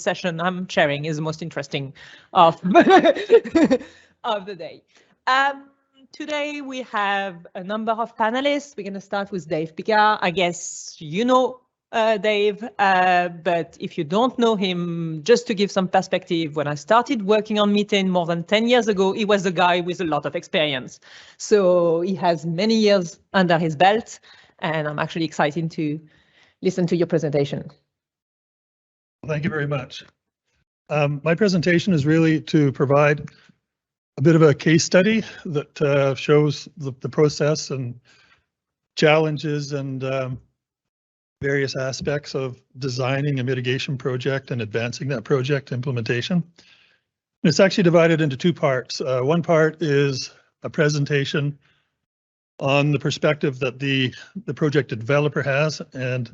session I'm chairing is the most interesting of, of the day. Today we have a number of panelists. We're going to start with Dave Picard. I guess you know Dave, but if you don't know him, just to give some perspective, when I started working on methane more than 10 years ago, he was a guy with a lot of experience. So he has many years under his belt, and I'm actually excited to listen to your presentation. Thank you very much. My presentation is really to provide a bit of a case study that shows the process and challenges and various aspects of designing a mitigation project and advancing that project implementation. And it's actually divided into two parts. One part is a presentation on the perspective that the project developer has, and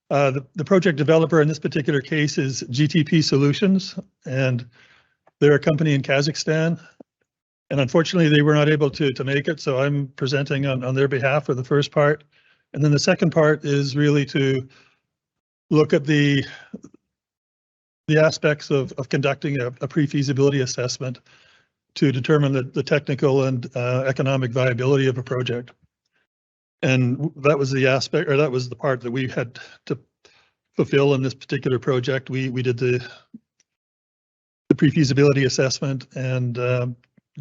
the project developer in this particular case is GTP Solutions, and they're a company in Kazakhstan. And unfortunately, they were not able to make it, so I'm presenting on their behalf for the first part. And then the second part is really to look at the aspects of conducting a pre-feasibility assessment to determine the technical and economic viability of a project. And that was the aspect, or that was the part that we had to fulfill in this particular project. We did the pre-feasibility assessment, and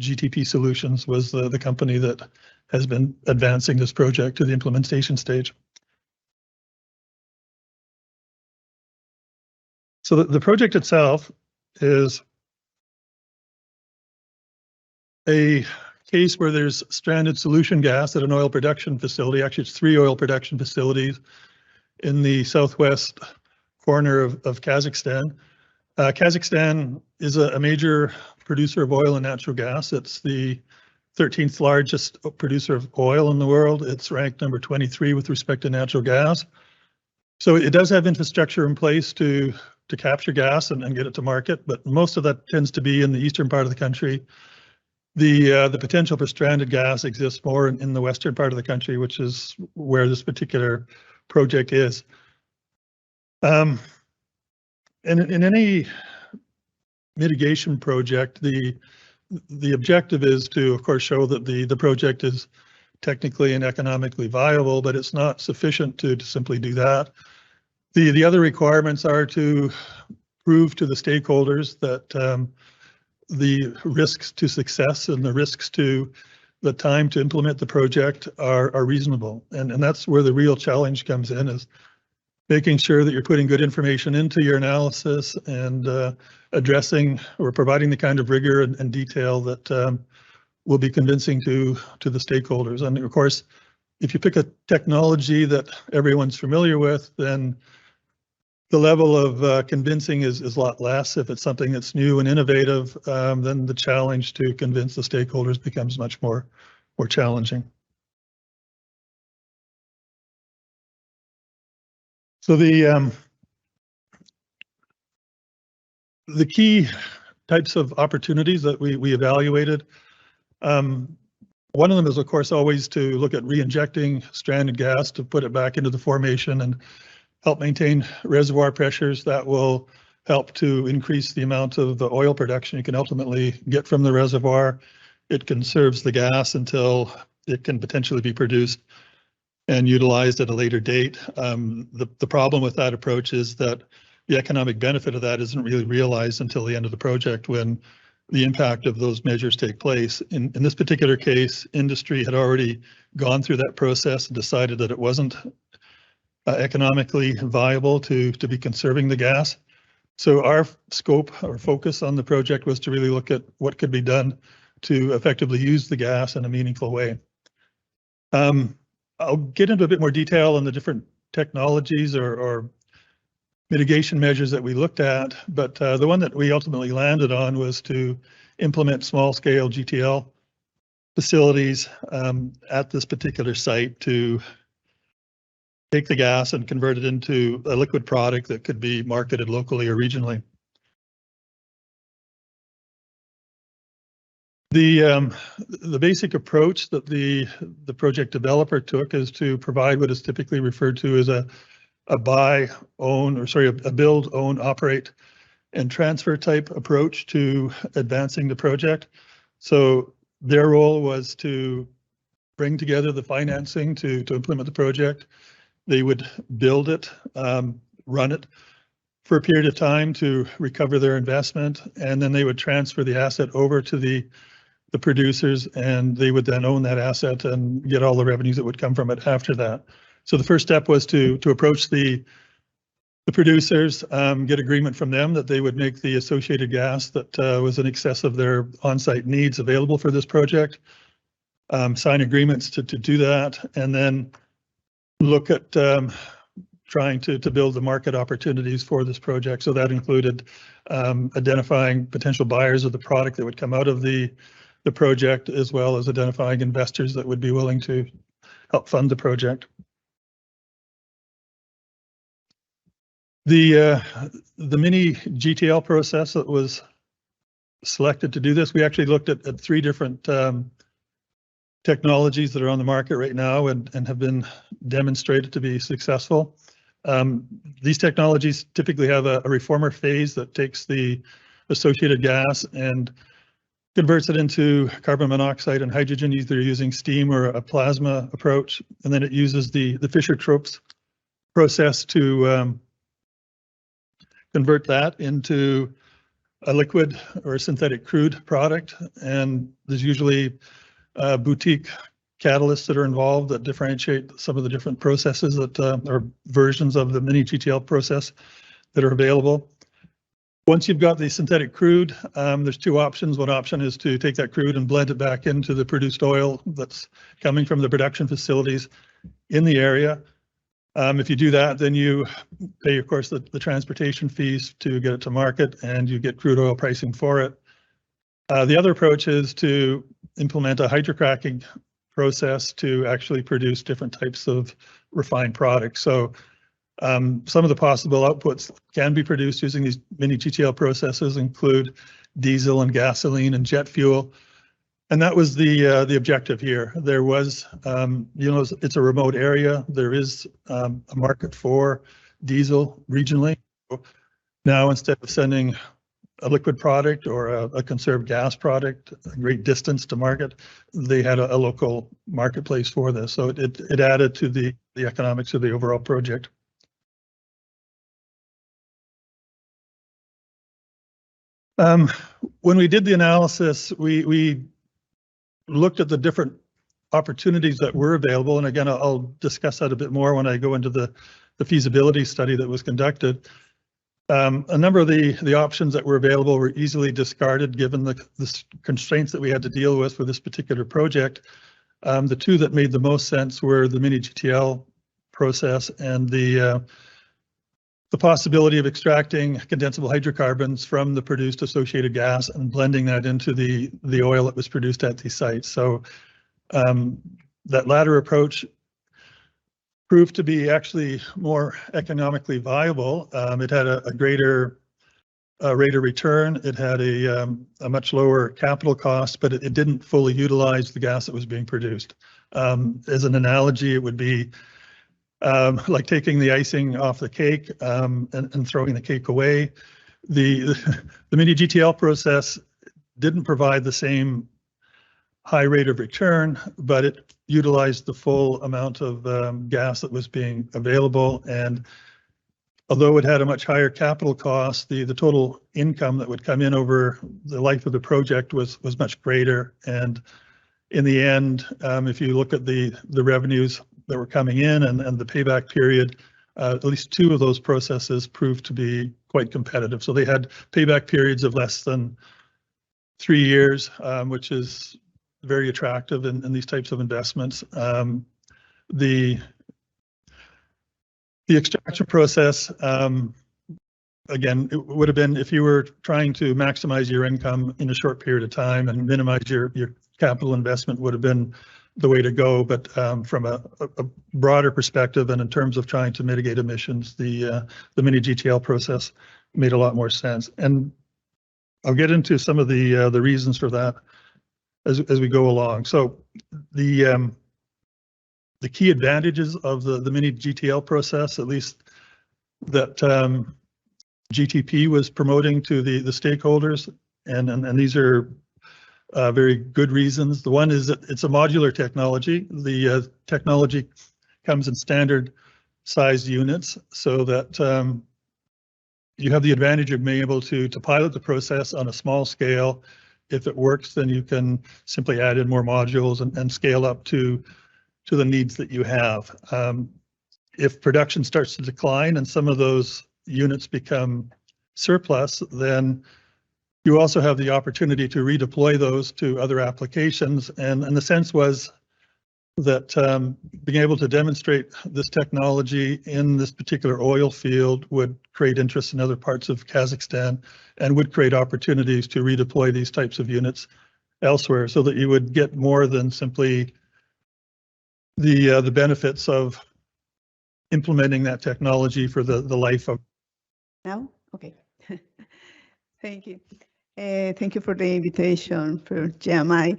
GTP Solutions was the company that has been advancing this project to the implementation stage. So the project itself is a case where there's stranded solution gas at an oil production facility. Actually, it's 3 oil production facilities in the southwest corner of Kazakhstan. Kazakhstan is a major producer of oil and natural gas. It's the 13th largest producer of oil in the world. It's ranked number 23 with respect to natural gas. So it does have infrastructure in place to capture gas and get it to market, but most of that tends to be in the eastern part of the country. The potential for stranded gas exists more in the western part of the country, which is where this particular project is. And in any mitigation project, the objective is to, of course, show that the project is technically and economically viable, but it's not sufficient to simply do that. The other requirements are to prove to the stakeholders that the risks to success and the risks to the time to implement the project are reasonable. And that's where the real challenge comes in, is making sure that you're putting good information into your analysis and addressing or providing the kind of rigor and detail that will be convincing to the stakeholders. And of course, if you pick a technology that everyone's familiar with, then the level of convincing is a lot less. If it's something that's new and innovative, then the challenge to convince the stakeholders becomes much more challenging. So the key types of opportunities that we evaluated, one of them is, of course, always to look at re-injecting stranded gas to put it back into the formation and help maintain reservoir pressures. That will help to increase the amount of the oil production you can ultimately get from the reservoir. It conserves the gas until it can potentially be produced and utilized at a later date. The problem with that approach is that the economic benefit of that isn't really realized until the end of the project, when the impact of those measures take place. In this particular case, industry had already gone through that process and decided that it wasn't economically viable to be conserving the gas. So our scope or focus on the project was to really look at what could be done to effectively use the gas in a meaningful way. I'll get into a bit more detail on the different technologies or mitigation measures that we looked at, but the one that we ultimately landed on was to implement small-scale GTL facilities at this particular site to take the gas and convert it into a liquid product that could be marketed locally or regionally. The basic approach that the project developer took is to provide what is typically referred to as a build, own, operate and transfer type approach to advancing the project. So their role was to bring together the financing to implement the project. They would build it, run it for a period of time to recover their investment, and then they would transfer the asset over to the producers, and they would then own that asset and get all the revenues that would come from it after that. So the first step was to approach the producers, get agreement from them that they would make the associated gas that was in excess of their on-site needs available for this project, sign agreements to do that, and then look at trying to build the market opportunities for this project. So that included identifying potential buyers of the product that would come out of the project, as well as identifying investors that would be willing to help fund the project. The mini GTL process that was selected to do this, we actually looked at 3 different technologies that are on the market right now and have been demonstrated to be successful. These technologies typically have a reformer phase that takes the associated gas and converts it into carbon monoxide and hydrogen, either using steam or a plasma approach. And then it uses the Fischer-Tropsch process to convert that into a liquid or a synthetic crude product. And there's usually boutique catalysts that are involved that differentiate some of the different processes that are versions of the mini GTL process that are available. Once you've got the synthetic crude, there's 2 options. One option is to take that crude and blend it back into the produced oil that's coming from the production facilities in the area. If you do that, then you pay, of course, the transportation fees to get it to market, and you get crude oil pricing for it. The other approach is to implement a hydrocracking process to actually produce different types of refined products. So some of the possible outputs can be produced using these mini GTL processes include diesel and gasoline and jet fuel. And that was the objective here. There was, it's a remote area. There is a market for diesel regionally. Now, instead of sending a liquid product or a conserved gas product a great distance to market, they had a local marketplace for this. So it added to the economics of the overall project. When we did the analysis, we looked at the different opportunities that were available. And again, I'll discuss that a bit more when I go into the feasibility study that was conducted. A number of the options that were available were easily discarded given the constraints that we had to deal with for this particular project. The 2 that made the most sense were the mini GTL process and the possibility of extracting condensable hydrocarbons from the produced associated gas and blending that into the oil that was produced at these sites. So that latter approach proved to be actually more economically viable. It had a greater rate of return. It had a much lower capital cost, but it didn't fully utilize the gas that was being produced. As an analogy, it would be like taking the icing off the cake and throwing the cake away. The mini GTL process didn't provide the same high rate of return, but it utilized the full amount of gas that was being available. And although it had a much higher capital cost, the total income that would come in over the life of the project was much greater. And in the end, if you look at the revenues that were coming in and the payback period, at least 2 of those processes proved to be quite competitive. So they had payback periods of less than 3 years, which is very attractive in these types of investments. The extraction process, again, it would have been, if you were trying to maximize your income in a short period of time and minimize your capital investment, would have been the way to go. But from a broader perspective and in terms of trying to mitigate emissions, the mini GTL process made a lot more sense. And I'll get into some of the reasons for that as we go along. So the key advantages of the mini GTL process, at least that GTP was promoting to the stakeholders, and these are very good reasons. The one is that it's a modular technology. The technology comes in standard sized units so that you have the advantage of being able to pilot the process on a small scale. If it works, then you can simply add in more modules and scale up to the needs that you have. If production starts to decline and some of those units become surplus, then you also have the opportunity to redeploy those to other applications. And the sense was that being able to demonstrate this technology in this particular oil field would create interest in other parts of Kazakhstan and would create opportunities to redeploy these types of units elsewhere, so that you would get more than simply the benefits of implementing that technology for the life of. Now? Okay. Thank you. Thank you for the invitation for GMI.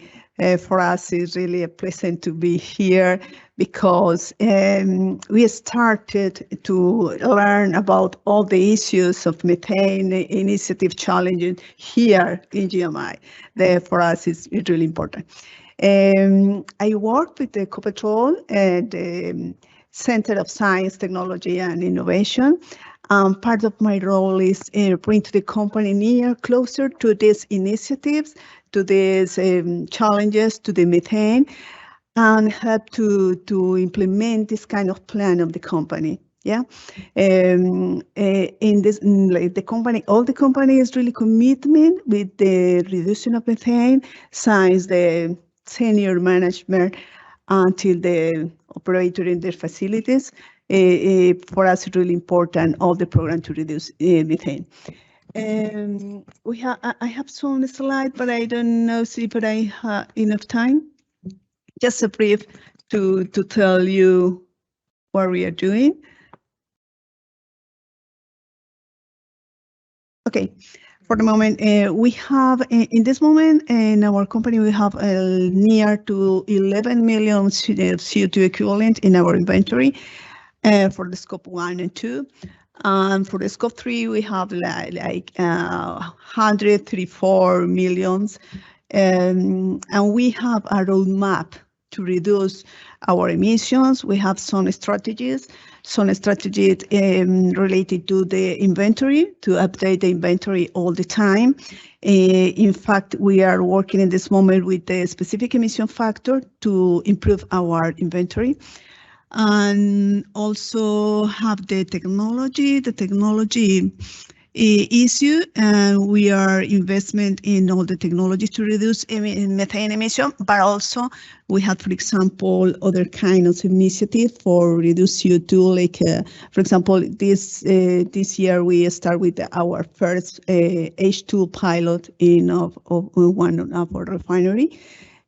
For us, it's really a pleasure to be here because we started to learn about all the issues of methane initiative challenges here in GMI. For us, it's really important. I work with the Ecopetrol at the Center of Science, Technology, and Innovation. Part of my role is bring to the company closer to these initiatives, to these challenges, to the methane, and help to implement this kind of plan of the company. Yeah, in this, like the company, all the company is really commitment with the reduction of methane, since the senior management until the operator in their facilities. For us, it's really important, all the program to reduce methane. I have some slide, but I don't know if I have enough time. Just a brief to tell you what we are doing. Okay. For the moment, we have, in this moment, in our company, we have near to 11 million CO2 equivalent in our inventory for the scope 1 and 2. For the scope 3, we have like 134 millions. And we have a roadmap to reduce our emissions. We have some strategies related to the inventory, to update the inventory all the time. In fact, we are working in this moment with the specific emission factor to improve our inventory. And also have the technology issue, and we are investment in all the technology to reduce methane emission, but also we have, for example, other kinds of initiative for reduce CO2, like for example, this year we start with our first H2 pilot in one of our refinery.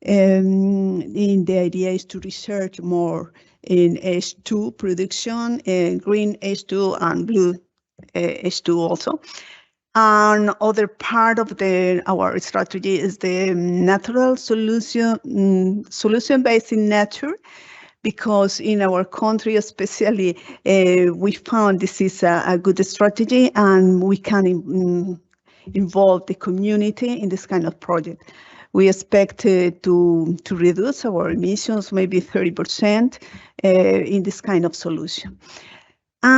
And the idea is to research more in H2 production, green H2 and blue H2 also. And other part of our strategy is the natural solution based in nature, because in our country especially, we found this is a good strategy, and we can involve the community in this kind of project. We expect to reduce our emissions maybe 30% in this kind of solution. We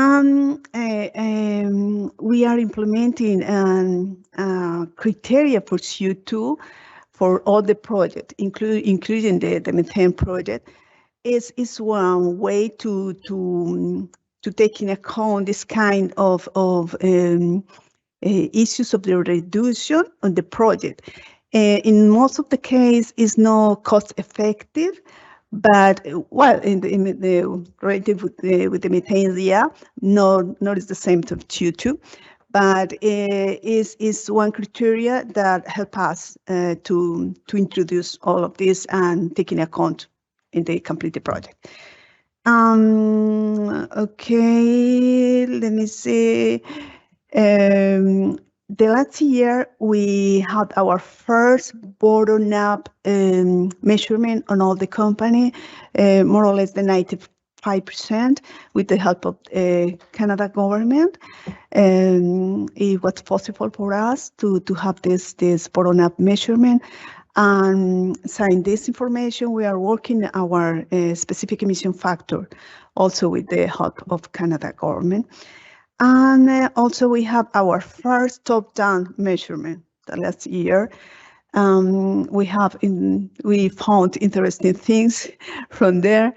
are implementing criteria for CO2 for all the project, including the methane project. Is one way to take in account this kind of issues of the reduction on the project. In most of the case, is not cost effective, but well, in the related with the methane, yeah, not is the same to CO2, but is one criteria that help us to introduce all of this and take in account in the completed project. Okay, let me see. The last year, we had our first bottom-up measurement on all the company, more or less the 5% with the help of Canada government. It was possible for us to have this bottom-up measurement. And sign this information, we are working our specific emission factor, also with the help of Canada government. And also we have our first top-down measurement the last year. We found interesting things from there.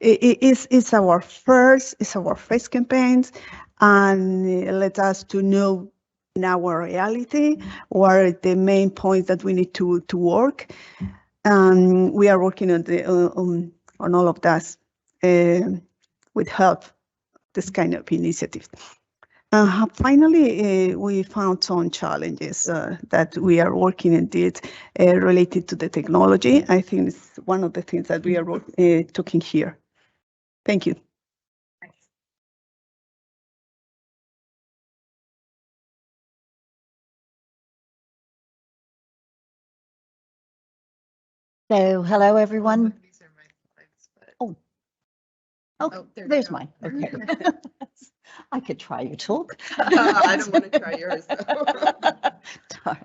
It's our first campaigns, and let us to know in our reality what are the main points that we need to work. We are working on all of that with help this kind of initiatives. Finally, we found some challenges that we are working indeed related to the technology. I think it's one of the things that we are talking here. Thank you. So, hello, everyone. Oh, there's mine. Okay. I could try your talk. I don't want to try yours. Darn.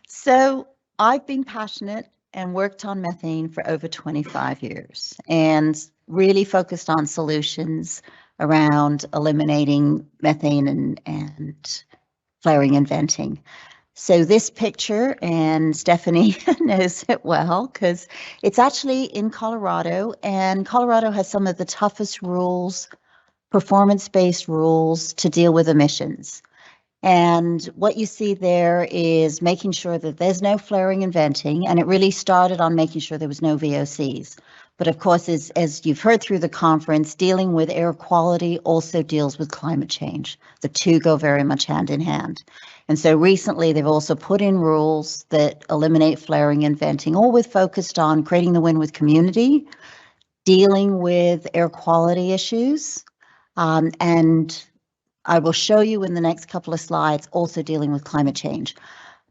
So, I've been passionate and worked on methane for over 25 years and really focused on solutions around eliminating methane and flaring and venting. So this picture, and Stephanie knows it well because it's actually in Colorado, and Colorado has some of the toughest rules, performance-based rules to deal with emissions. And what you see there is making sure that there's no flaring and venting, and it really started on making sure there was no VOCs. But of course, as you've heard through the conference, dealing with air quality also deals with climate change. The two go very much hand in hand. And so recently, they've also put in rules that eliminate flaring and venting, all with focused on creating the win with community, dealing with air quality issues, and I will show you in the next couple of slides, also dealing with climate change.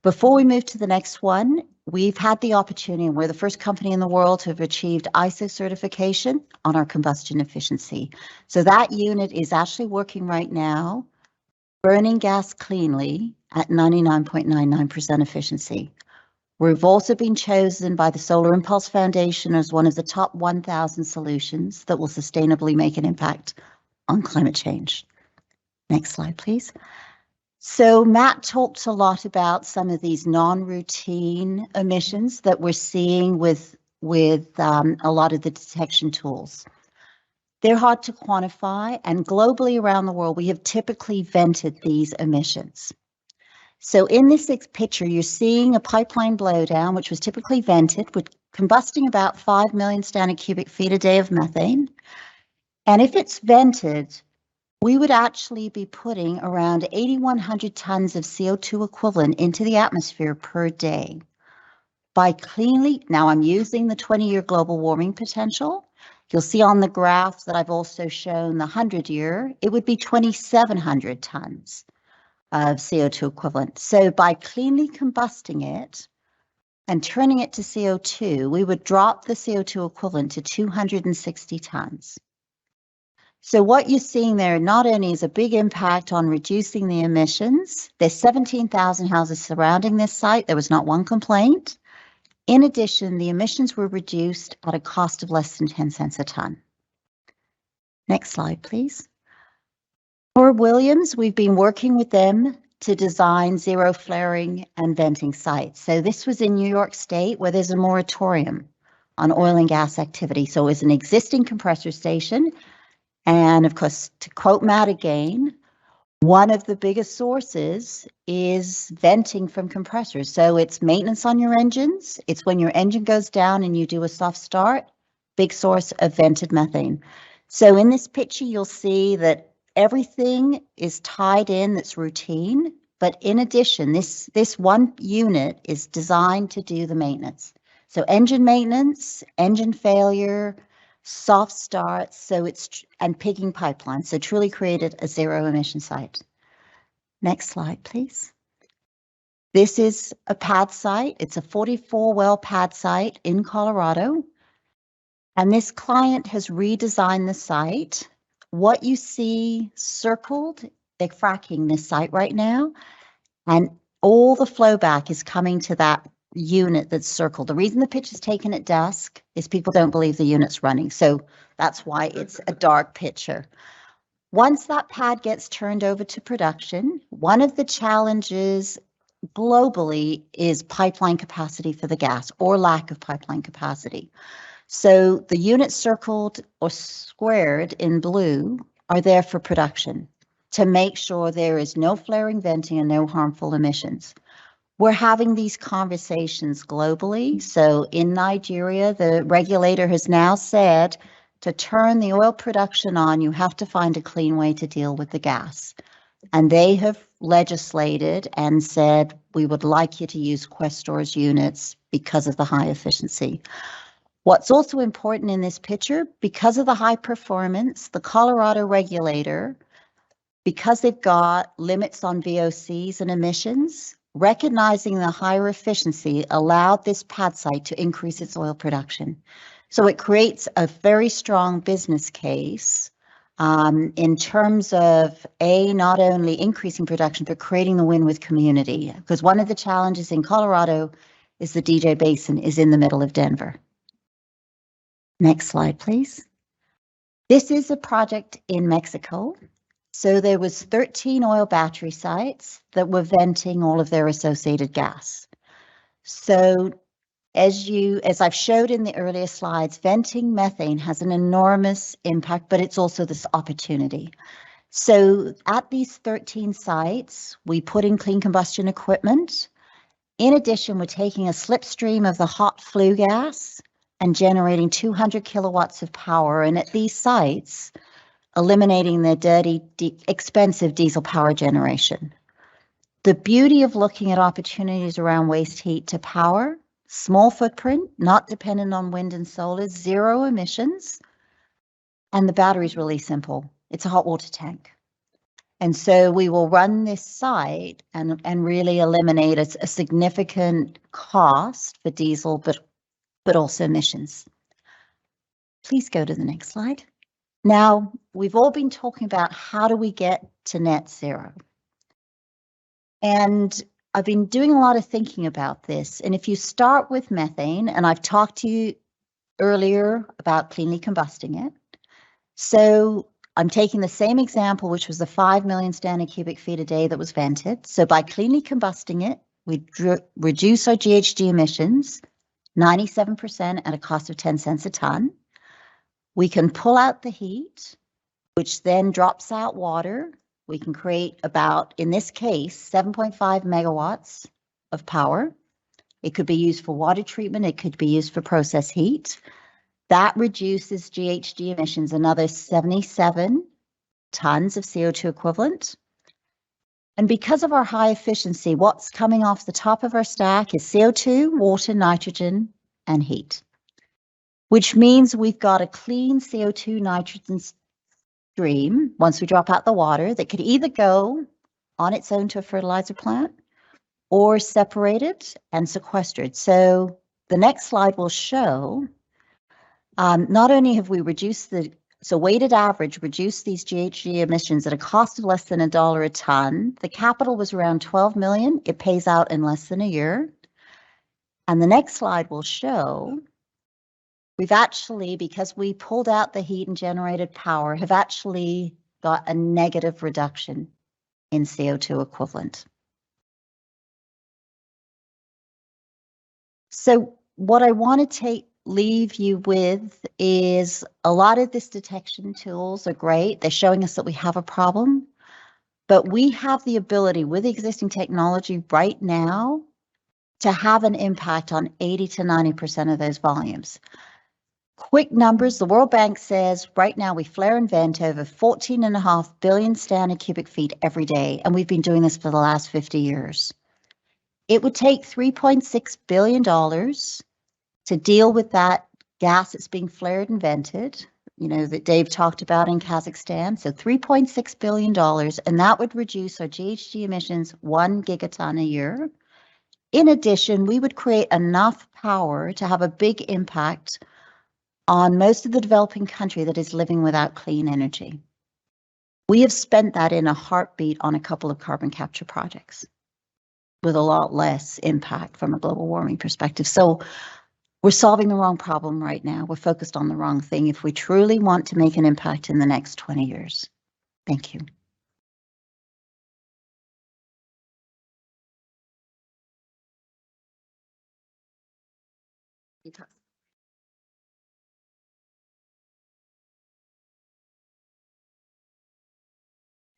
Before we move to the next one, we've had the opportunity, and we're the first company in the world to have achieved ISO certification on our combustion efficiency. So that unit is actually working right now, burning gas cleanly at 99.99% efficiency. We've also been chosen by the Solar Impulse Foundation as one of the top 1,000 solutions that will sustainably make an impact on climate change. Next slide, please. So Matt talked a lot about some of these non-routine emissions that we're seeing with a lot of the detection tools. They're hard to quantify, and globally around the world, we have typically vented these emissions. So in this picture, you're seeing a pipeline blowdown, which was typically vented, with combusting about 5 million standard cubic feet a day of methane. And if it's vented, we would actually be putting around 8,100 tons of CO2 equivalent into the atmosphere per day. By cleanly, now I'm using the 20-year global warming potential. You'll see on the graph that I've also shown the 100-year, it would be 2,700 tons of CO2 equivalent. So by cleanly combusting it and turning it to CO2, we would drop the CO2 equivalent to 260 tons. So what you're seeing there not only is a big impact on reducing the emissions, there's 17,000 houses surrounding this site. There was not one complaint. In addition, the emissions were reduced at a cost of less than 10 cents a ton. Next slide, please. For Williams, we've been working with them to design zero flaring and venting sites. So this was in New York State, where there's a moratorium on oil and gas activity. So it's an existing compressor station. And of course, to quote Matt again, one of the biggest sources is venting from compressors. So it's maintenance on your engines. It's when your engine goes down and you do a soft start, big source of vented methane. So in this picture, you'll see that everything is tied in that's routine. But in addition, this one unit is designed to do the maintenance. So engine maintenance, engine failure, soft starts, so it's and pigging pipelines, so truly created a zero emission site. Next slide, please. This is a pad site. It's a 44 well pad site in Colorado. And this client has redesigned the site. What you see circled, they're fracking this site right now, and all the flow back is coming to that unit that's circled. The reason the pitch is taken at dusk is people don't believe the unit's running. So that's why it's a dark picture. Once that pad gets turned over to production, one of the challenges globally is pipeline capacity for the gas or lack of pipeline capacity. So the units circled or squared in blue are there for production to make sure there is no flaring, venting, and no harmful emissions. We're having these conversations globally. So in Nigeria, the regulator has now said to turn the oil production on, you have to find a clean way to deal with the gas. And they have legislated and said, we would like you to use Questor's units because of the high efficiency. What's also important in this picture, because of the high performance, the Colorado regulator, because they've got limits on VOCs and emissions, recognizing the higher efficiency allowed this pad site to increase its oil production. So it creates a very strong business case in terms of not only increasing production, but creating the win with community. Because one of the challenges in Colorado is the DJ Basin is in the middle of Denver. Next slide, please. This is a project in Mexico. So there was 13 oil battery sites that were venting all of their associated gas. So as I've showed in the earlier slides, venting methane has an enormous impact, but it's also this opportunity. So at these 13 sites, we put in clean combustion equipment. In addition, we're taking a slipstream of the hot flue gas and generating 200 kilowatts of power. And at these sites, eliminating their dirty, expensive diesel power generation. The beauty of looking at opportunities around waste heat to power, small footprint, not dependent on wind and solar, zero emissions, and the battery's really simple. It's a hot water tank. And so we will run this site and really eliminate a significant cost for diesel, but also emissions. Please go to the next slide. Now, we've all been talking about how do we get to net zero. And I've been doing a lot of thinking about this. And if you start with methane, and I've talked to you earlier about cleanly combusting it. So I'm taking the same example, which was the 5 million standard cubic feet a day that was vented. So by cleanly combusting it, we reduce our GHG emissions 97% at a cost of 10 cents a ton. We can pull out the heat, which then drops out water. We can create about, in this case, 7.5 megawatts of power. It could be used for water treatment. It could be used for process heat. That reduces GHG emissions another 77 tons of CO2 equivalent. And because of our high efficiency, what's coming off the top of our stack is CO2, water, nitrogen, and heat, which means we've got a clean CO2 nitrogen stream once we drop out the water that could either go on its own to a fertilizer plant or separated and sequestered. So the next slide will show not only have we reduced weighted average, reduced these GHG emissions at a cost of less than $1 a ton. The capital was around 12 million. It pays out in less than a year. And the next slide will show we've actually, because we pulled out the heat and generated power, have actually got a negative reduction in CO2 equivalent. So what I want to leave you with is a lot of this detection tools are great. They're showing us that we have a problem, but we have the ability with existing technology right now to have an impact on 80 to 90% of those volumes. Quick numbers, the World Bank says right now we flare and vent over 14.5 billion standard cubic feet every day, and we've been doing this for the last 50 years. It would take $3.6 billion to deal with that gas that's being flared and vented, that Dave talked about in Kazakhstan. So $3.6 billion, and that would reduce our GHG emissions 1 gigaton a year. In addition, we would create enough power to have a big impact on most of the developing country that is living without clean energy. We have spent that in a heartbeat on a couple of carbon capture projects with a lot less impact from a global warming perspective. So we're solving the wrong problem right now. We're focused on the wrong thing if we truly want to make an impact in the next 20 years. Thank you.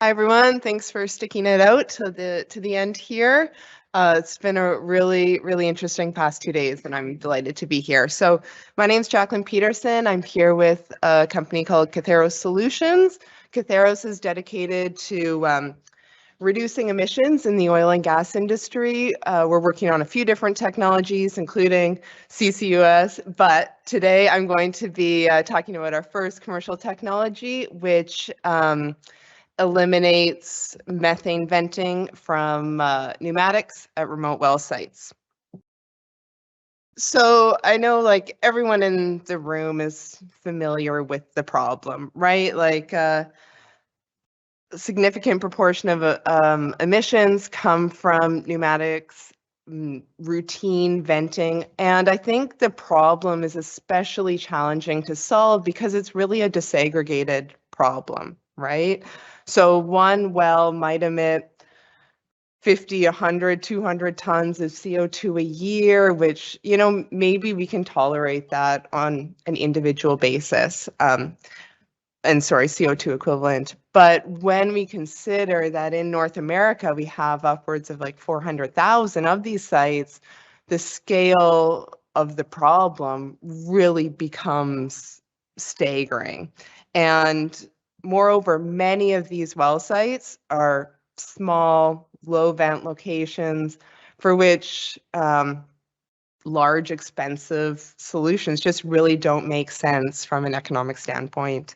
Hi, everyone. Thanks for sticking it out to the end here. It's been a really interesting past 2 days, and I'm delighted to be here. So my name's Jacqueline Peterson. I'm here with a company called Kathairos Solutions. Kathairos is dedicated to reducing emissions in the oil and gas industry. We're working on a few different technologies, including CCUS, but today I'm going to be talking about our first commercial technology, which eliminates methane venting from pneumatics at remote well sites. So I know like everyone in the room is familiar with the problem, right? Like a significant proportion of emissions come from pneumatics, routine venting. And I think the problem is especially challenging to solve because it's really a disaggregated problem, right? So one well might emit 50, 100, 200 tons of CO2 a year, which, you know, maybe we can tolerate that on an individual basis. CO2 equivalent. But when we consider that in North America, we have upwards of like 400,000 of these sites, the scale of the problem really becomes staggering. And moreover, many of these well sites are small, low vent locations for which large, expensive solutions just really don't make sense from an economic standpoint.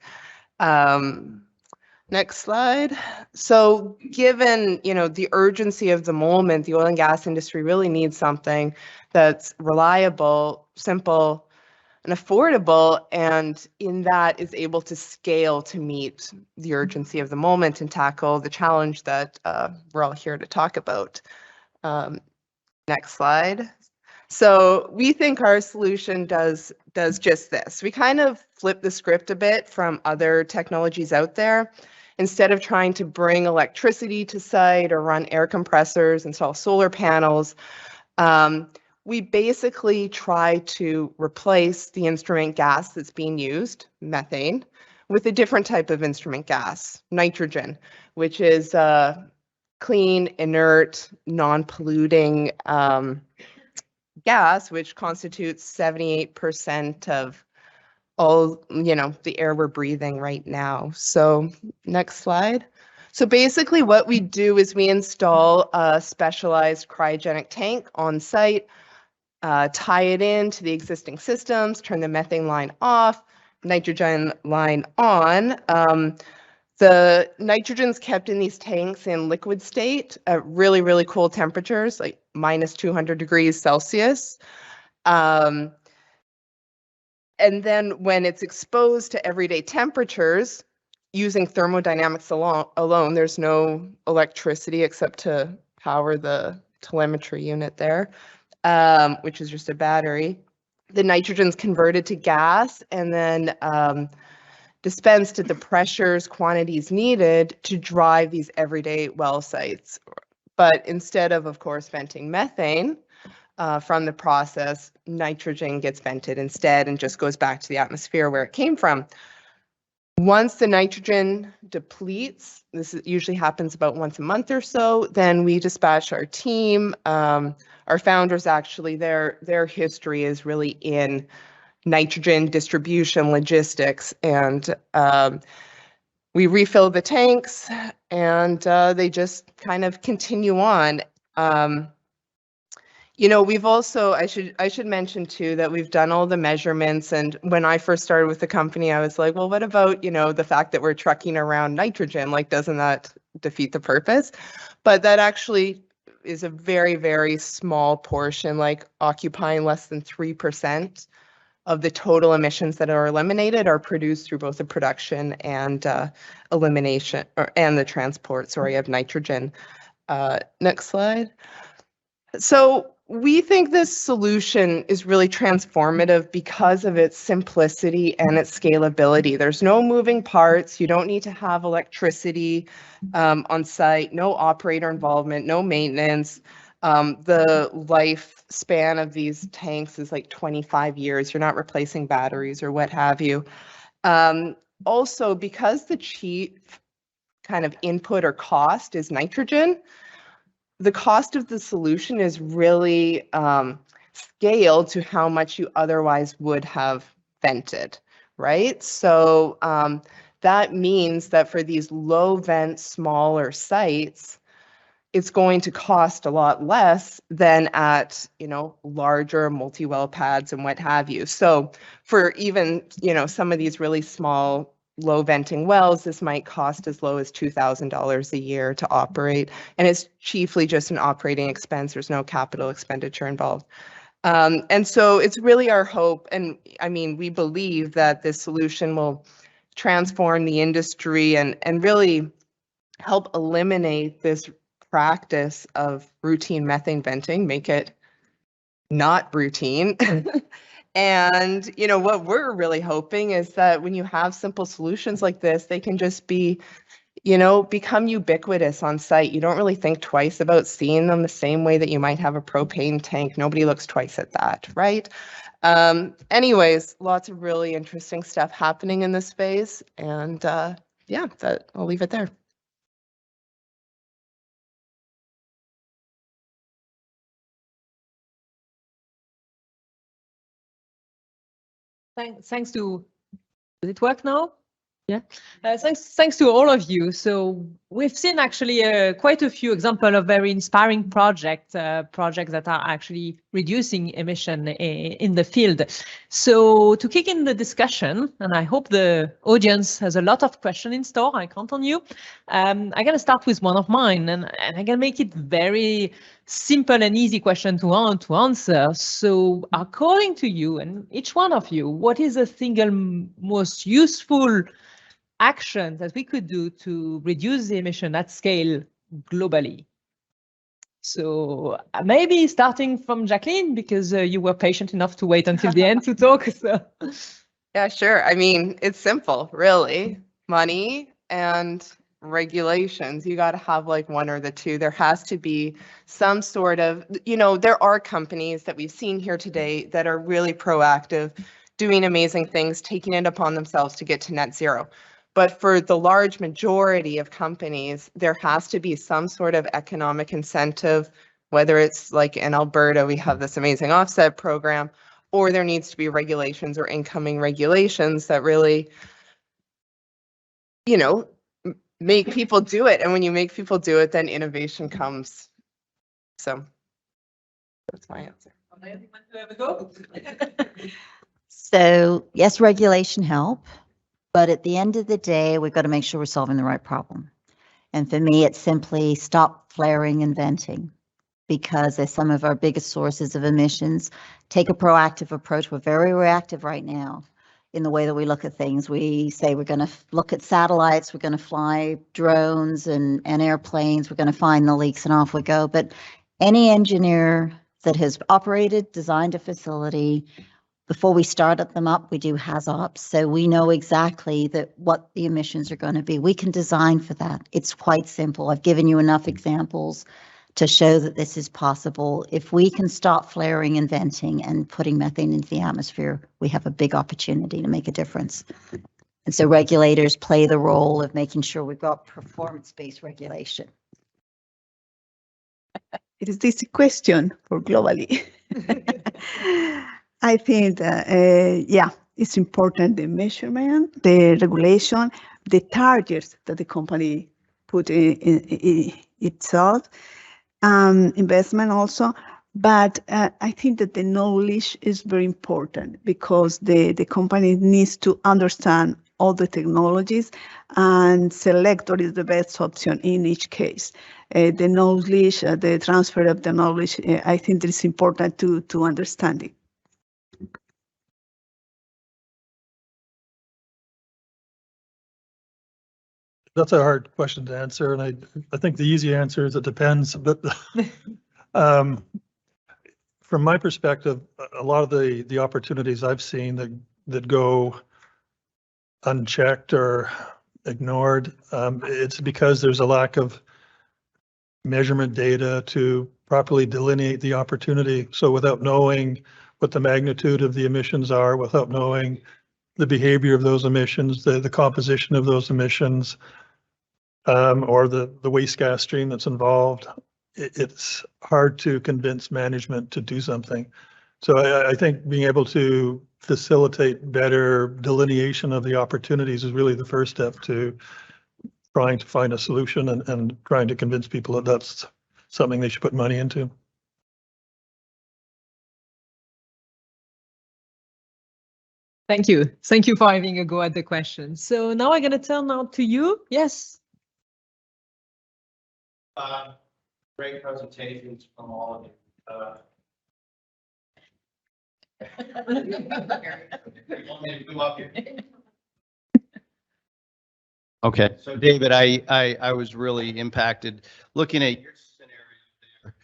Next slide. So given, you know, the urgency of the moment, the oil and gas industry really needs something that's reliable, simple, and affordable, and in that is able to scale to meet the urgency of the moment and tackle the challenge that we're all here to talk about. Next slide. So we think our solution does just this. We kind of flip the script a bit from other technologies out there. Instead of trying to bring electricity to site or run air compressors, install solar panels, we basically try to replace the instrument gas that's being used, methane, with a different type of instrument gas, nitrogen, which is clean, inert, non-polluting gas, which constitutes 78% of all, you know, the air we're breathing right now. So next slide. So basically what we do is we install a specialized cryogenic tank on site, tie it into the existing systems, turn the methane line off, nitrogen line on. The nitrogen's kept in these tanks in liquid state at really cool temperatures, like minus 200 degrees Celsius. And then when it's exposed to everyday temperatures, using thermodynamics alone, there's no electricity except to power the telemetry unit there, which is just a battery. The nitrogen's converted to gas and then dispensed at the pressures, quantities needed to drive these everyday well sites. But instead of course, venting methane, from the process, nitrogen gets vented instead and just goes back to the atmosphere where it came from. Once the nitrogen depletes, this usually happens about once a month or so, then we dispatch our team. Our founders actually, their history is really in nitrogen distribution logistics, and we refill the tanks and they just kind of continue on. You know, we've also, I should mention too, that we've done all the measurements. And when I first started with the company, I was like, well, what about, you know, the fact that we're trucking around nitrogen? Like, doesn't that defeat the purpose? But that actually is a very small portion, like occupying less than 3% of the total emissions that are eliminated are produced through both the production and elimination and the transport, sorry, of nitrogen. Next slide. So we think this solution is really transformative because of its simplicity and its scalability. There's no moving parts. You don't need to have electricity on site, no operator involvement, no maintenance. The lifespan of these tanks is like 25 years. You're not replacing batteries or what have you. Also, because the chief kind of input or cost is nitrogen, the cost of the solution is really scaled to how much you otherwise would have vented, right? So that means that for these low vent, smaller sites, it's going to cost a lot less than at, you know, larger multi-well pads and what have you. So for even, you know, some of these really small low venting wells, this might cost as low as $2,000 a year to operate. And it's chiefly just an operating expense. There's no capital expenditure involved. And so it's really our hope, and I mean, we believe that this solution will transform the industry and really help eliminate this practice of routine methane venting, make it not routine. And, you know, what we're really hoping is that when you have simple solutions like this, they can just be, you know, become ubiquitous on site. You don't really think twice about seeing them the same way that you might have a propane tank. Nobody looks twice at that, right? Anyways, lots of really interesting stuff happening in this space. And yeah, I'll leave it there. Thanks to, does it work now? Yeah. Thanks to all of you. So we've seen actually quite a few examples of very inspiring projects that are actually reducing emission in the field. So to kick in the discussion, and I hope the audience has a lot of questions in store, I count on you. I'm going to start with one of mine, and I'm going to make it very simple and easy question to answer. So according to you and each one of you, what is the single most useful action that we could do to reduce the emission at scale globally? So maybe starting from Jacqueline, because you were patient enough to wait until the end to talk. So. Yeah, sure. I mean, it's simple, really. Money and regulations. You got to have like one or the two. There has to be some sort of, you know, there are companies that we've seen here today that are really proactive, doing amazing things, taking it upon themselves to get to net zero. But for the large majority of companies, there has to be some sort of economic incentive, whether it's like in Alberta, we have this amazing offset program, or there needs to be regulations or incoming regulations that really, you know, make people do it. And when you make people do it, then innovation comes. So that's my answer. So yes, regulation help. But at the end of the day, we've got to make sure we're solving the right problem. And for me, it's simply stop flaring and venting, because they're some of our biggest sources of emissions. Take a proactive approach. We're very reactive right now in the way that we look at things. We say we're going to look at satellites, we're going to fly drones and airplanes, we're going to find the leaks and off we go. But any engineer that has operated, designed a facility, before we started them up, we do HAZOPs, so we know exactly what the emissions are going to be. We can design for that. It's quite simple. I've given you enough examples to show that this is possible. If we can stop flaring and venting and putting methane into the atmosphere, we have a big opportunity to make a difference. And so regulators play the role of making sure we've got performance-based regulation. It is this question for globally. I think, yeah, it's important, the measurement, the regulation, the targets that the company put in itself, investment also. But I think that the knowledge is very important, because the company needs to understand all the technologies and select what is the best option in each case. The knowledge, the transfer of the knowledge, I think it's important to understand it. That's a hard question to answer, and I think the easy answer is it depends. But from my perspective, a lot of the opportunities I've seen that go unchecked or ignored, it's because there's a lack of measurement data to properly delineate the opportunity. So without knowing what the magnitude of the emissions are, without knowing the behavior of those emissions, the composition of those emissions, or the waste gas stream that's involved, it's hard to convince management to do something. So I think being able to facilitate better delineation of the opportunities is really the first step to trying to find a solution and trying to convince people that that's something they should put money into. Thank you. Thank you for having a go at the question. So now I'm going to turn now to you. Yes. Great presentations from all of you. You want me to come up here? Okay, so David, I was really impacted looking at your scenario there.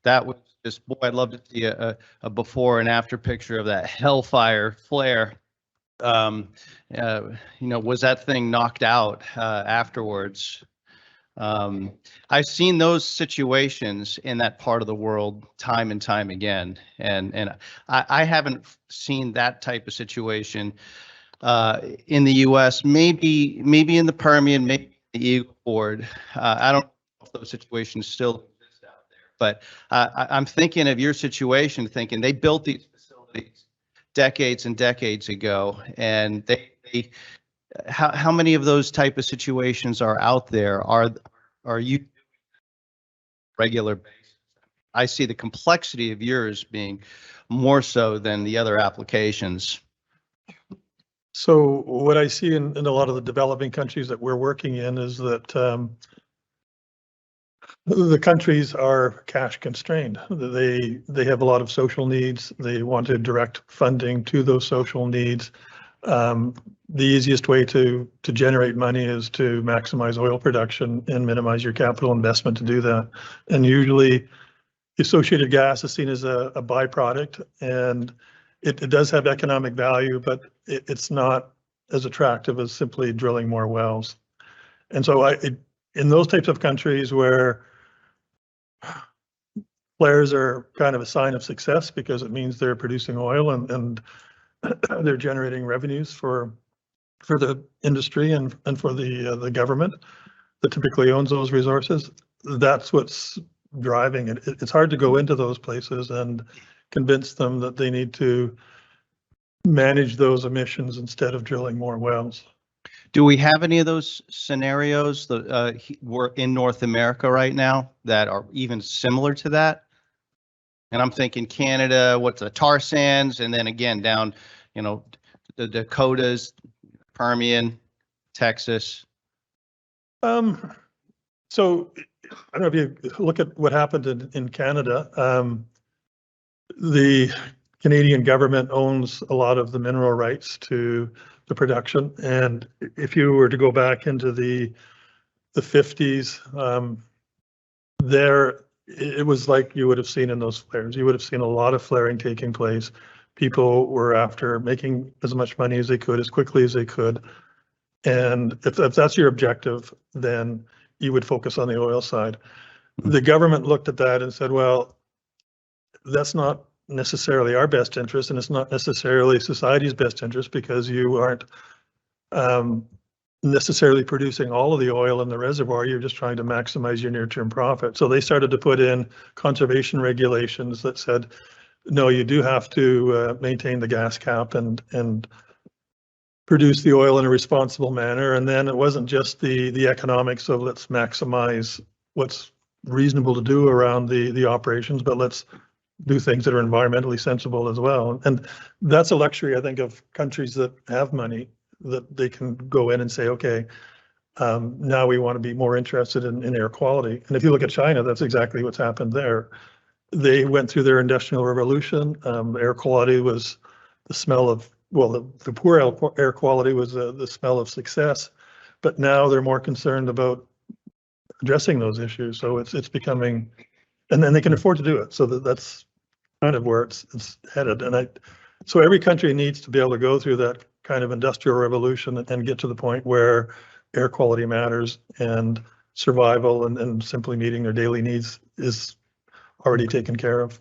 That was just, boy, I'd love to see a before and after picture of that hellfire flare. You know, was that thing knocked out afterwards? I've seen those situations in that part of the world time and time again, and I haven't seen that type of situation in the U.S. Maybe in the Permian, maybe the Eagle Ford. I don't know if those situations still exist out there, but I'm thinking of your situation, thinking they built these facilities decades and decades ago, and how many of those type of situations are out there? Are you regular basis? I see the complexity of yours being more so than the other applications. So what I see in a lot of the developing countries that we're working in is that the countries are cash constrained. They have a lot of social needs. They want to direct funding to those social needs. The easiest way to generate money is to maximize oil production and minimize your capital investment to do that. And usually associated gas is seen as a byproduct, and it does have economic value, but it's not as attractive as simply drilling more wells. And so in those types of countries where flares are kind of a sign of success because it means they're producing oil and they're generating revenues for the industry and for the government that typically owns those resources, that's what's driving it. It's hard to go into those places and convince them that they need to manage those emissions instead of drilling more wells. Do we have any of those scenarios that we're in North America right now that are even similar to that? And I'm thinking Canada, what's the tar sands, and then again down, you know, the Dakotas, Permian, Texas. So I don't know if you look at what happened in Canada. The Canadian government owns a lot of the mineral rights to the production, and if you were to go back into the 50s, there it was like you would have seen in those flares. You would have seen a lot of flaring taking place. People were after making as much money as they could, as quickly as they could. And if that's your objective, then you would focus on the oil side. The government looked at that and said, well, that's not necessarily our best interest, and it's not necessarily society's best interest, because you aren't necessarily producing all of the oil in the reservoir. You're just trying to maximize your near-term profit. So they started to put in conservation regulations that said, no, you do have to maintain the gas cap and produce the oil in a responsible manner. And then it wasn't just the economics of let's maximize what's reasonable to do around the operations, but let's do things that are environmentally sensible as well. And that's a luxury, I think, of countries that have money, that they can go in and say, okay, now we want to be more interested in air quality. And if you look at China, that's exactly what's happened there. They went through their industrial revolution. Air quality was the smell of, well, the poor air quality was the smell of success. but now they're more concerned about addressing those issues. So it's becoming, and then they can afford to do it. So that's kind of where it's headed. And so every country needs to be able to go through that kind of industrial revolution and get to the point where air quality matters and survival and simply meeting their daily needs is already taken care of.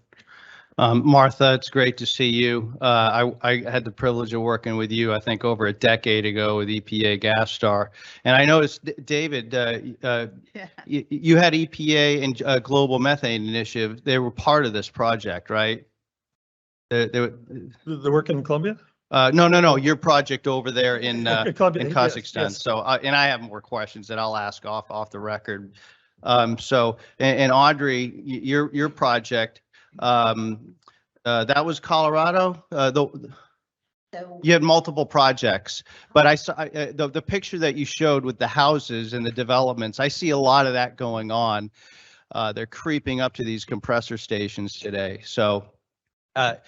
Martha, it's great to see you. I had the privilege of working with you, I think, over a decade ago with EPA Gas Star. And I noticed, David, you had EPA and Global Methane Initiative. They were part of this project, right? The work in Colombia? No. Your project over there in Kazakhstan. Yes. So, and I have more questions that I'll ask off the record. So, and Audrey, your project. That was Colorado. You had multiple projects, but I saw the picture that you showed with the houses and the developments. I see a lot of that going on. They're creeping up to these compressor stations today. So, I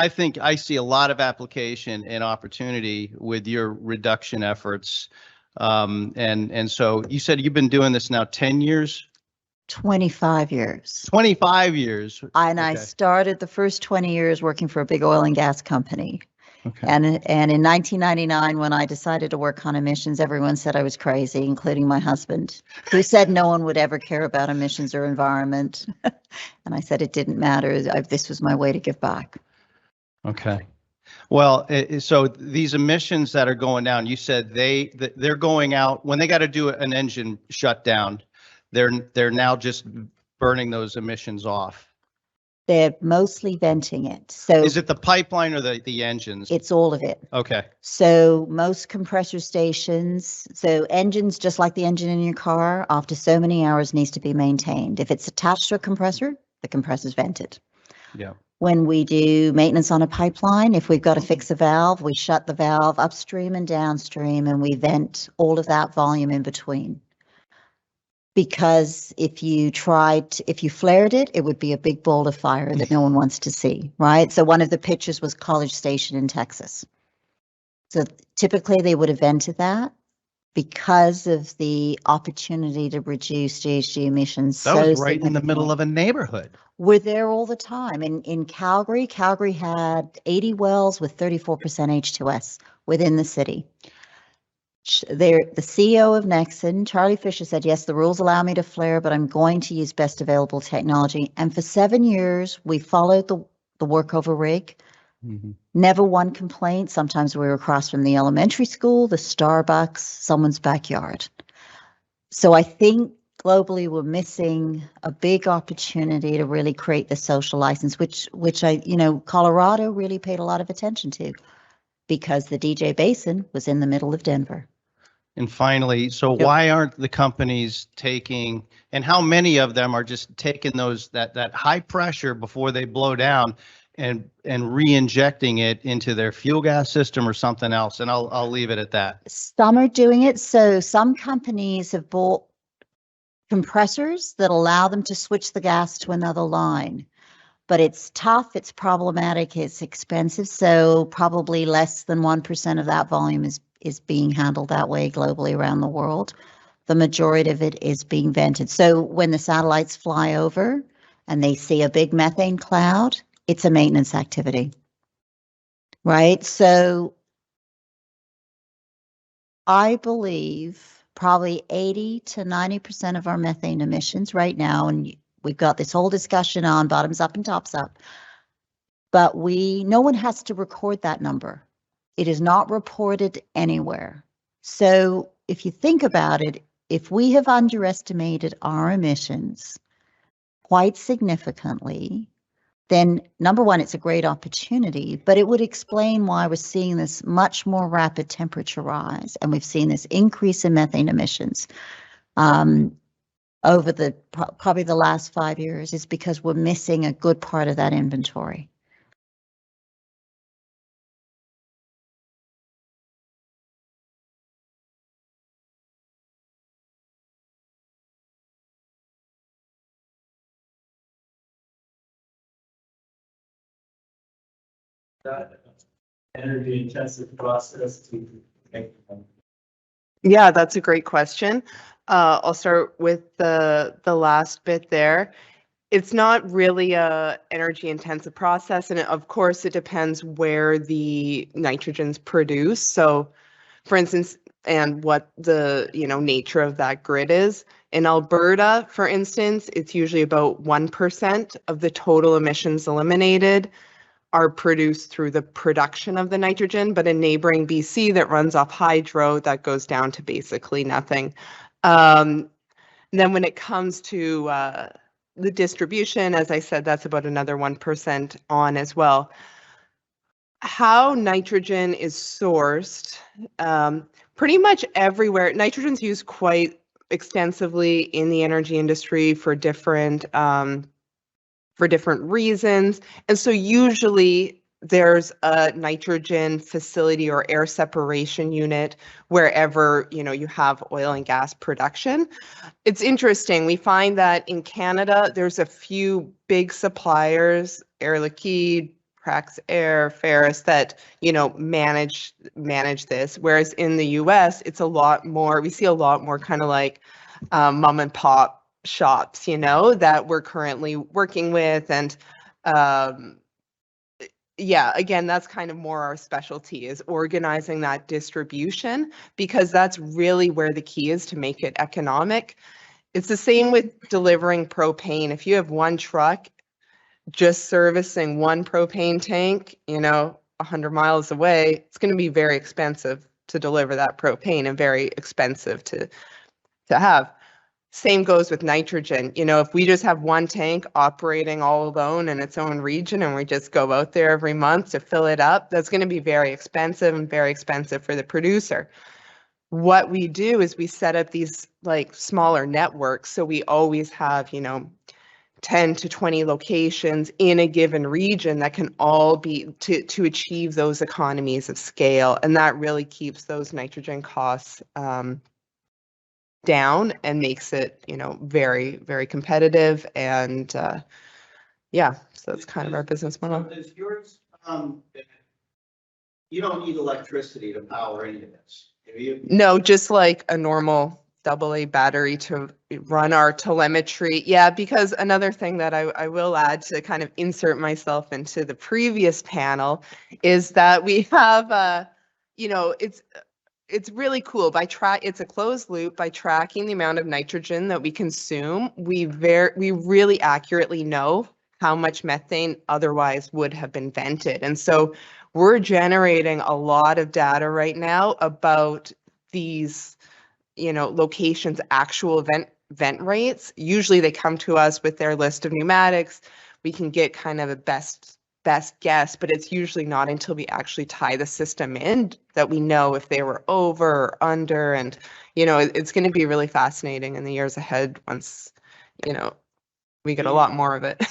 think I see a lot of application and opportunity with your reduction efforts. And so you said you've been doing this now 10 years. 25 years. 25 years. And I started the first 20 years working for a big oil and gas company. Okay. And in 1999, when I decided to work on emissions, everyone said I was crazy, including my husband, who said no one would ever care about emissions or environment. And I said it didn't matter. This was my way to give back. Okay. Well, so these emissions that are going down, you said they're going out when they got to do an engine shutdown. They're now just burning those emissions off. They're mostly venting it. So is it the pipeline or the engines? It's all of it. Okay. So most compressor stations, so engines, just like the engine in your car, after so many hours needs to be maintained. If it's attached to a compressor, the compressor's vented. Yeah. When we do maintenance on a pipeline, if we've got to fix a valve, we shut the valve upstream and downstream, and we vent all of that volume in between. Because if you flared it, it would be a big ball of fire that no one wants to see, right? So one of the pictures was College Station in Texas. So typically they would have vented that because of the opportunity to reduce GHG emissions. That was right in the middle of a neighborhood. We're there all the time. In Calgary had 80 wells with 34% H2S within the city. The CEO of Nexen, Charlie Fisher, said, yes, the rules allow me to flare, but I'm going to use best available technology. And for 7 years, we followed the workover rig. Mm-hmm. Never one complaint. Sometimes we were across from the elementary school, the Starbucks, someone's backyard. So I think globally we're missing a big opportunity to really create the social license, which Colorado really paid a lot of attention to because the DJ Basin was in the middle of Denver. And finally, so why aren't the companies taking, and how many of them are just taking that high pressure before they blow down and re-injecting it into their fuel gas system or something else? And I'll leave it at that. Some are doing it. So some companies have bought compressors that allow them to switch the gas to another line. But it's tough, it's problematic, it's expensive. So probably less than 1% of that volume is being handled that way globally around the world. The majority of it is being vented. So when the satellites fly over and they see a big methane cloud, it's a maintenance activity, right? So I believe probably 80 to 90% of our methane emissions right now, and we've got this whole discussion on bottoms up and tops up, but no one has to record that number. It is not reported anywhere. So if you think about it, if we have underestimated our emissions quite significantly, then number one, it's a great opportunity, but it would explain why we're seeing this much more rapid temperature rise, and we've seen this increase in methane emissions over probably the last 5 years, is because we're missing a good part of that inventory. That energy intensive process to make them. Yeah, that's a great question. I'll start with the last bit there. It's not really a energy intensive process, and of course it depends where the nitrogen's produced. So, for instance, and what the nature of that grid is. In Alberta, for instance, it's usually about 1% of the total emissions eliminated are produced through the production of the nitrogen, but in neighboring BC that runs off hydro, that goes down to basically nothing. Then when it comes to the distribution, as I said, that's about another 1% on as well. How nitrogen is sourced, pretty much everywhere. Nitrogen's used quite extensively in the energy industry for different reasons. And so usually there's a nitrogen facility or air separation unit wherever you have oil and gas production. It's interesting. We find that in Canada, there's a few big suppliers, Air Liquide, Praxair, Ferris, that manage this. Whereas in the US, it's a lot more. We see a lot more kind of like mom and pop shops, that we're currently working with. And yeah, again, that's kind of more our specialty, is organizing that distribution, because that's really where the key is to make it economic. It's the same with delivering propane. If you have one truck just servicing one propane tank, 100 miles away, it's going to be very expensive to deliver that propane and very expensive to have. Same goes with nitrogen. If we just have one tank operating all alone in its own region and we just go out there every month to fill it up, that's going to be very expensive and very expensive for the producer. What we do is we set up these like smaller networks. So we always have, 10 to 20 locations in a given region that can all be to achieve those economies of scale. And that really keeps those nitrogen costs down and makes it, very, very competitive. And yeah, so that's kind of our business model. So does yours, you don't need electricity to power any of this, do you? No, just like a normal AA battery to run our telemetry. Yeah, because another thing that I will add to kind of insert myself into the previous panel is that we have, it's really cool. It's a closed loop. By tracking the amount of nitrogen that we consume, we really accurately know how much methane otherwise would have been vented. And so we're generating a lot of data right now about these, locations' actual vent rates. Usually they come to us with their list of pneumatics. We can get kind of a best guess, but it's usually not until we actually tie the system in that we know if they were over or under. And, it's going to be really fascinating in the years ahead once, we get a lot more of it.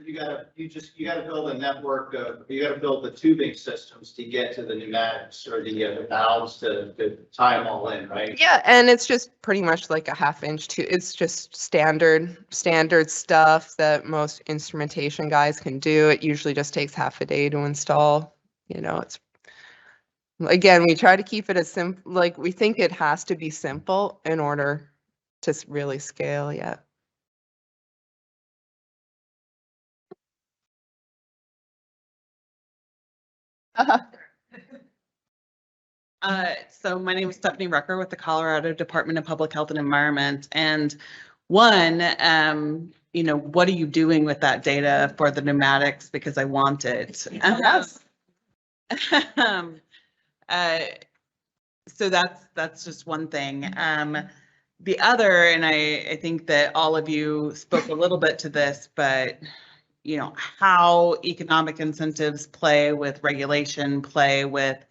You gotta build a network you gotta build the tubing systems to get to the pneumatics or the valves to tie them all in, right? Yeah, and it's just pretty much like a 1/2 inch tube. It's just standard stuff that most instrumentation guys can do. It usually just takes half a day to install. It's, again, we try to keep it as simple, like we think it has to be simple in order to really scale. Yeah. So my name is Stephanie Rucker with the Colorado Department of Public Health and Environment. And one, what are you doing with that data for the pneumatics? Because I want it. Yes. So that's just one thing. The other, and I think that all of you spoke a little bit to this, but how economic incentives play with regulation, play with,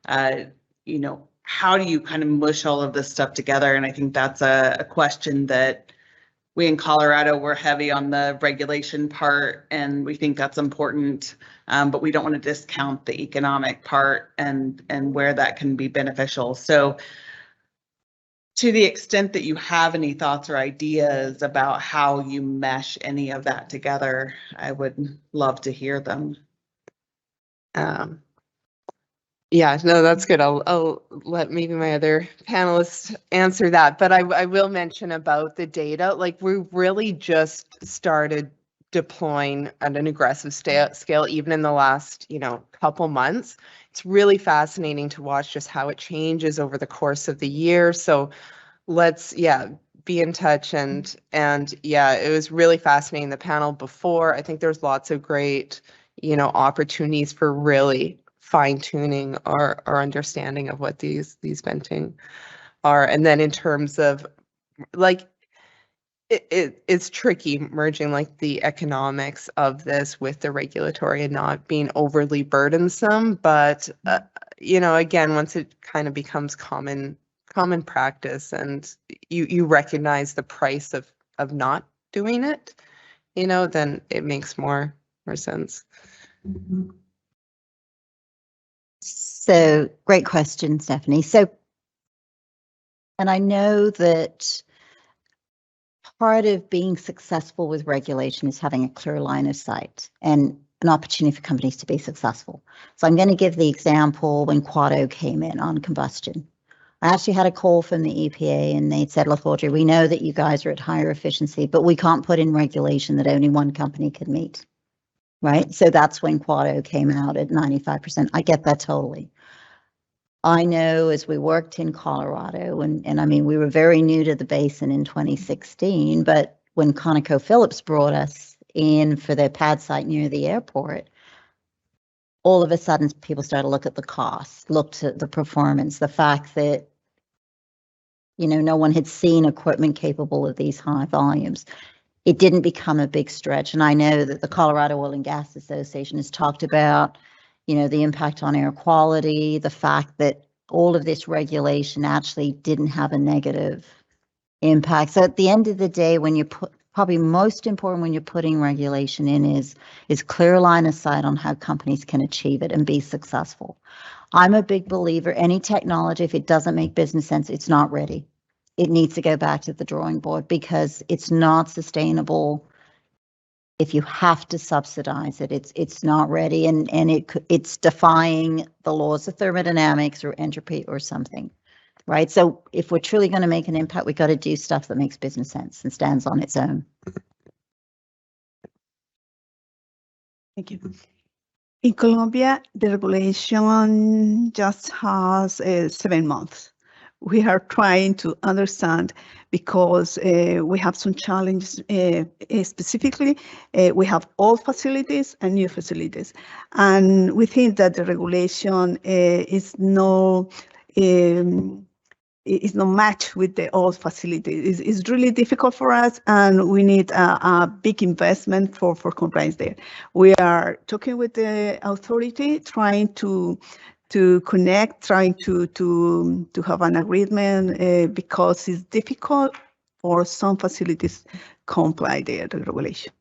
how do you kind of mush all of this stuff together? And I think that's a question that we in Colorado, we're heavy on the regulation part, and we think that's important, but we don't want to discount the economic part and where that can be beneficial. So to the extent that you have any thoughts or ideas about how you mesh any of that together, I would love to hear them. Yeah, no, that's good. I'll let maybe my other panelists answer that. But I will mention about the data. Like, we really just started deploying at an aggressive scale, even in the last, couple months. It's really fascinating to watch just how it changes over the course of the year. So let's, be in touch. And yeah, it was really fascinating. The panel before, I think there's lots of great, opportunities for really fine-tuning our understanding of what these venting are. And then in terms of, like, it's tricky merging like the economics of this with the regulatory and not being overly burdensome. But again, once it kind of becomes common practice and you recognize the price of not doing it, then it makes more sense. So great question, Stephanie. So, and I know that part of being successful with regulation is having a clear line of sight and an opportunity for companies to be successful. So I'm going to give the example when Quado came in on combustion. I actually had a call from the EPA and they said, look, Audrey, we know that you guys are at higher efficiency, but we can't put in regulation that only one company can meet. Right? So that's when Quado came out at 95%. I get that totally. I know as we worked in Colorado, and I mean, we were very new to the basin in 2016, but when ConocoPhillips brought us in for their pad site near the airport, all of a sudden people started to look at the cost, looked at the performance, the fact that, no one had seen equipment capable of these high volumes. It didn't become a big stretch. And I know that the Colorado Oil and Gas Association has talked about, the impact on air quality, the fact that all of this regulation actually didn't have a negative impact. So at the end of the day, when you put, probably most important when you're putting regulation in is clear line of sight on how companies can achieve it and be successful. I'm a big believer, any technology, if it doesn't make business sense, it's not ready. It needs to go back to the drawing board because it's not sustainable. If you have to subsidize it, it's not ready, and it's defying the laws of thermodynamics or entropy or something, right? So if we're truly going to make an impact, we got to do stuff that makes business sense and stands on its own. Thank you. In Colombia, the regulation just has 7 months. We are trying to understand because we have some challenges. Specifically, we have old facilities and new facilities, and we think that the regulation is no match with the old facilities. It's really difficult for us, and we need a big investment for compliance there. We are talking with the authority, trying to connect, trying to have an agreement because it's difficult for some facilities comply the regulation.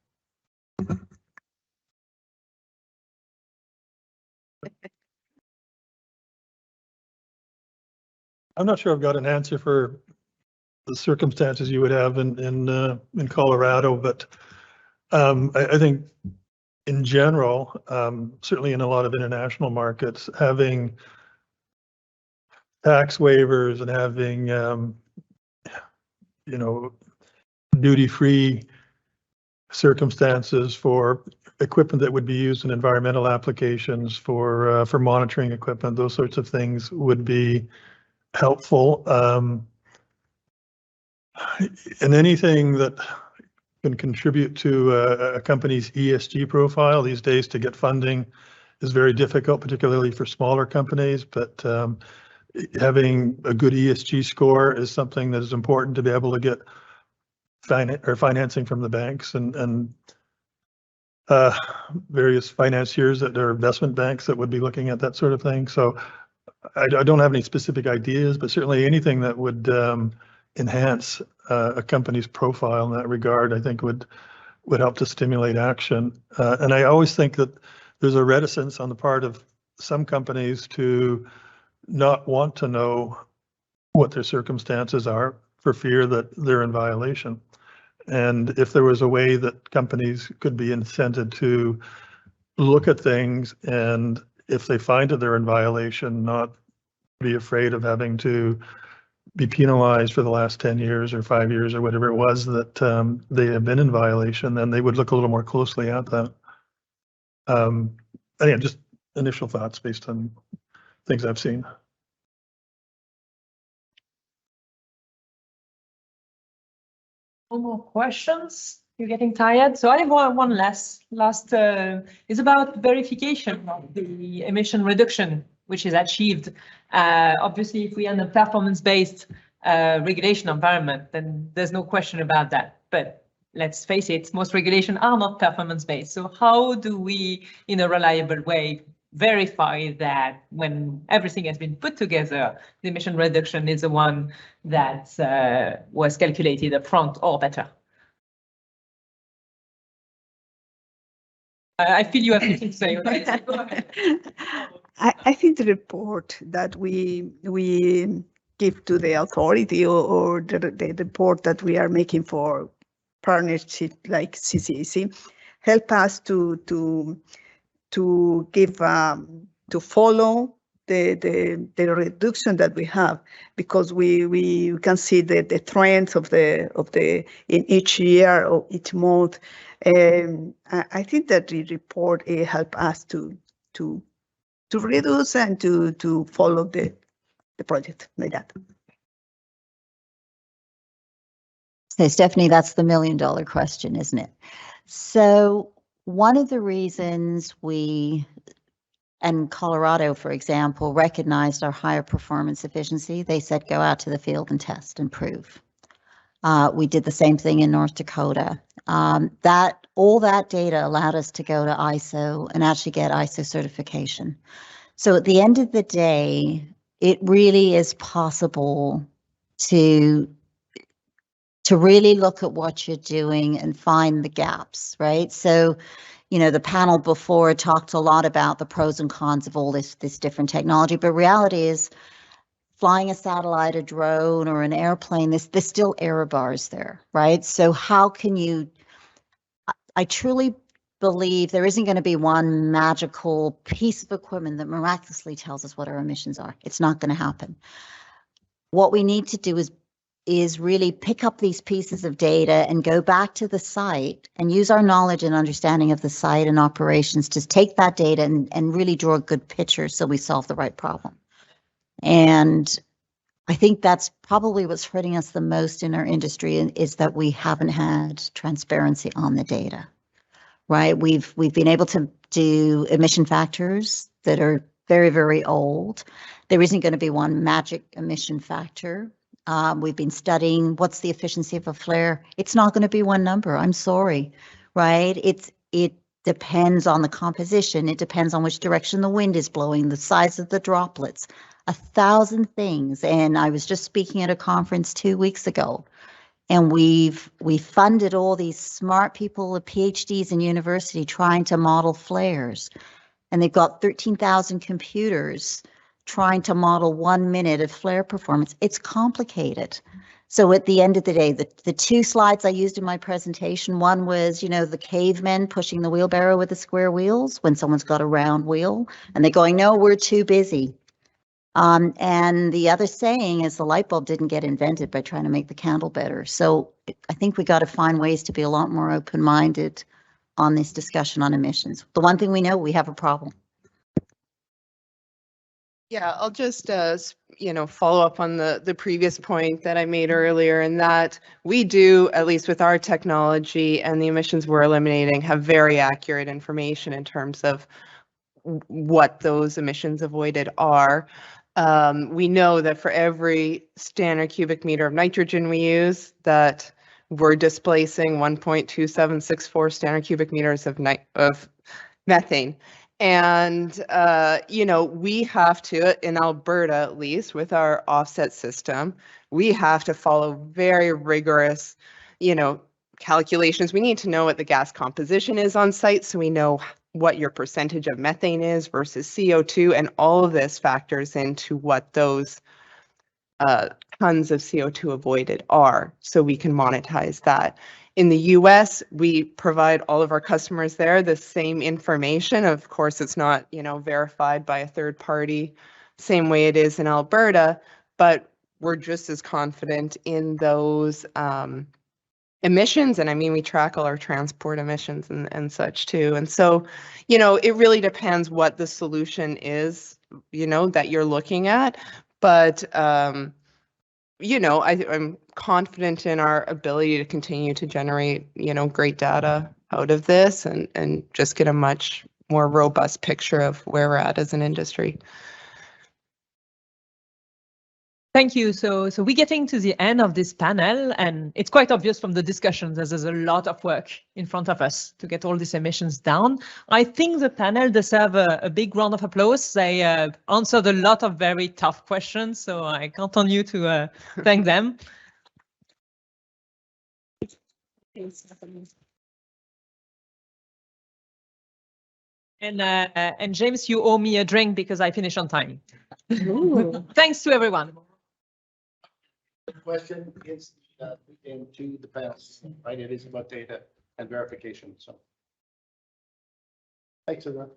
I'm not sure I've got an answer for the circumstances you would have in Colorado, but I think in general, certainly in a lot of international markets, having tax waivers and having duty-free circumstances for equipment that would be used in environmental applications, for monitoring equipment, those sorts of things would be helpful. And anything that can contribute to a company's ESG profile these days to get funding is very difficult, particularly for smaller companies. But having a good ESG score is something that is important to be able to get financing from the banks and various financiers that are investment banks that would be looking at that sort of thing. So I don't have any specific ideas, but certainly anything that would enhance a company's profile in that regard, I think would help to stimulate action. And I always think that there's a reticence on the part of some companies to not want to know what their circumstances are for fear that they're in violation. And if there was a way that companies could be incented to look at things and if they find that they're in violation, not be afraid of having to be penalized for the last 10 years or 5 years or whatever it was that they have been in violation, then they would look a little more closely at that. Again, just initial thoughts based on things I've seen. No more questions? You're getting tired? So I have one last is about verification of the emission reduction, which is achieved. Obviously, if we are in a performance-based regulation environment, then there's no question about that. But let's face it, most regulations are not performance-based. So how do we, in a reliable way, verify that when everything has been put together, the emission reduction is the one that was calculated upfront or better? I feel you have something to say, right? Go ahead. I think the report that we give to the authority or the report that we are making for partnership like CCAC help us to give to follow the reduction that we have, because we can see the trends of the in each year or each month. I think that the report help us to reduce and to follow the project like that. So Stephanie, that's the $1 million question, isn't it? So one of the reasons we, and Colorado, for example, recognized our higher performance efficiency, they said go out to the field and test and prove. We did the same thing in North Dakota. All that data allowed us to go to ISO and actually get ISO certification. So at the end of the day, it really is possible to really look at what you're doing and find the gaps, right? So, you know, the panel before talked a lot about the pros and cons of all this different technology, but reality is flying a satellite, a drone, or an airplane, there's still error bars there, right? So how can you, I truly believe there isn't going to be one magical piece of equipment that miraculously tells us what our emissions are. It's not going to happen. What we need to do is really pick up these pieces of data and go back to the site and use our knowledge and understanding of the site and operations to take that data and really draw a good picture so we solve the right problem. And I think that's probably what's hurting us the most in our industry, is that we haven't had transparency on the data, right? We've been able to do emission factors that are very, very old. There isn't going to be one magic emission factor. We've been studying what's the efficiency of a flare. It's not going to be one number. I'm sorry, right? It depends on the composition. It depends on which direction the wind is blowing, the size of the droplets, 1,000 things. And I was just speaking at a conference 2 weeks ago, and we funded all these smart people with PhDs in university trying to model flares, and they've got 13,000 computers trying to model 1 minute of flare performance. It's complicated. So at the end of the day, the two slides I used in my presentation, one was, you know, the cavemen pushing the wheelbarrow with the square wheels when someone's got a round wheel, and they're going, no, we're too busy. And the other saying is the light bulb didn't get invented by trying to make the candle better. So I think we got to find ways to be a lot more open-minded on this discussion on emissions. The one thing we know, we have a problem. Yeah, I'll just, follow up on the previous point that I made earlier, in that we do, at least with our technology and the emissions we're eliminating, have very accurate information in terms of what those emissions avoided are. We know that for every standard cubic meter of nitrogen we use, that we're displacing 1.2764 standard cubic meters of methane. And, we have to, in Alberta at least, with our offset system, we have to follow very rigorous, calculations. We need to know what the gas composition is on site, so we know what your percentage of methane is versus CO2, and all of this factors into what those tons of CO2 avoided are, so we can monetize that. In the US, we provide all of our customers there the same information. Of course, it's not, verified by a third party, same way it is in Alberta, but we're just as confident in those emissions. And I mean, we track all our transport emissions and such too. And so, it really depends what the solution is, that you're looking at. But, I'm confident in our ability to continue to generate, great data out of this and just get a much more robust picture of where we're at as an industry. Thank you. So we're getting to the end of this panel, and it's quite obvious from the discussions that there's a lot of work in front of us to get all these emissions down. I think the panel deserve a big round of applause. They answered a lot of very tough questions, so I count on you to thank them. And James, you owe me a drink because I finished on time. Thanks to everyone. The question is to the past, right? It is about data and verification. So thanks, everyone.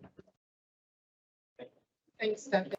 Thanks, Stephanie.